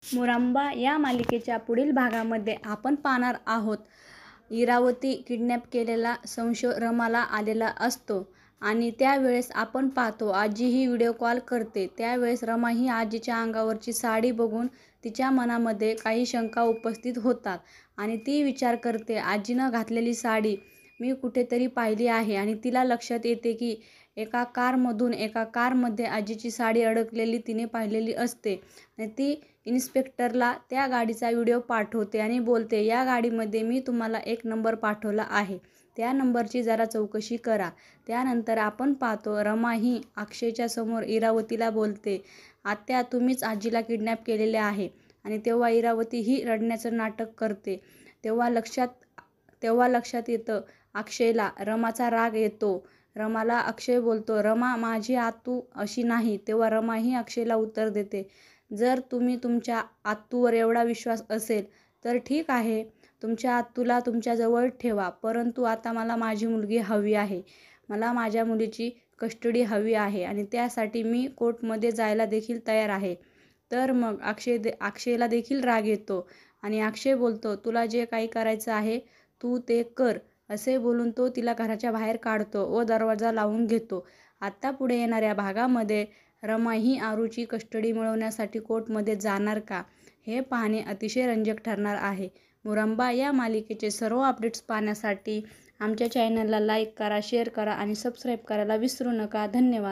मुरांबा या मालिकेच्या पुढील भागामध्ये आपण पाहणार आहोत. इरावती किडनॅप केलेला संशय रमाला आलेला असतो आणि त्यावेळेस आपण पाहतो आजी ही व्हिडिओ कॉल करते. त्यावेळेस रमा ही आजीच्या अंगावरची साडी बघून तिच्या मनामध्ये काही शंका उपस्थित होतात आणि ती विचार करते, आजीनं घातलेली साडी मी कुठेतरी पाहिली आहे आणि तिला लक्षात येते की एका कारमध्ये आजीची साडी अडकलेली तिने पाहिलेली असते आणि ती इन्स्पेक्टरला त्या गाडीचा व्हिडिओ पाठवते आणि बोलते, या गाडीमध्ये मी तुम्हाला एक नंबर पाठवला आहे, त्या नंबरची जरा चौकशी करा. त्यानंतर आपण पाहतो रमा ही अक्षयच्या समोर इरावतीला बोलते, आत्या तुम्हीच आजीला किडनॅप केलेले आहे. आणि तेव्हा इरावती ही रडण्याचं नाटक करते. तेव्हा लक्षात येतं अक्षयला. रमाचा राग येतो. रमाला अक्षय बोलतो, रमा माझी आतू अशी नाही. तेव्हा रमा ही अक्षयला उत्तर देते, जर तुम्ही तुमच्या आत्तूवर एवढा विश्वास असेल तर ठीक आहे, तुमच्या आत्तूला तुमच्याजवळ ठेवा, परंतु आता मला माझी मुलगी हवी आहे. मला माझ्या मुलीची कस्टडी हवी आहे आणि त्यासाठी मी कोर्टमध्ये जायला देखील तयार आहे. तर मग अक्षयला देखील राग येतो आणि अक्षय बोलतो, तुला जे काही करायचं आहे तू ते कर. असे बोलून तो तिला घराच्या बाहेर काढतो व दरवाजा लावून घेतो. आता पुढे येणाऱ्या भागामध्ये रमा ही आरूची कस्टडी मिळवण्यासाठी कोर्टमध्ये जाणार का, हे पाहणे अतिशय रंजक ठरणार आहे. मुरांबा या मालिकेचे सर्व अपडेट्स पाहण्यासाठी आमच्या चॅनलला लाईक करा, शेअर करा आणि सबस्क्राईब करायला विसरू नका. धन्यवाद.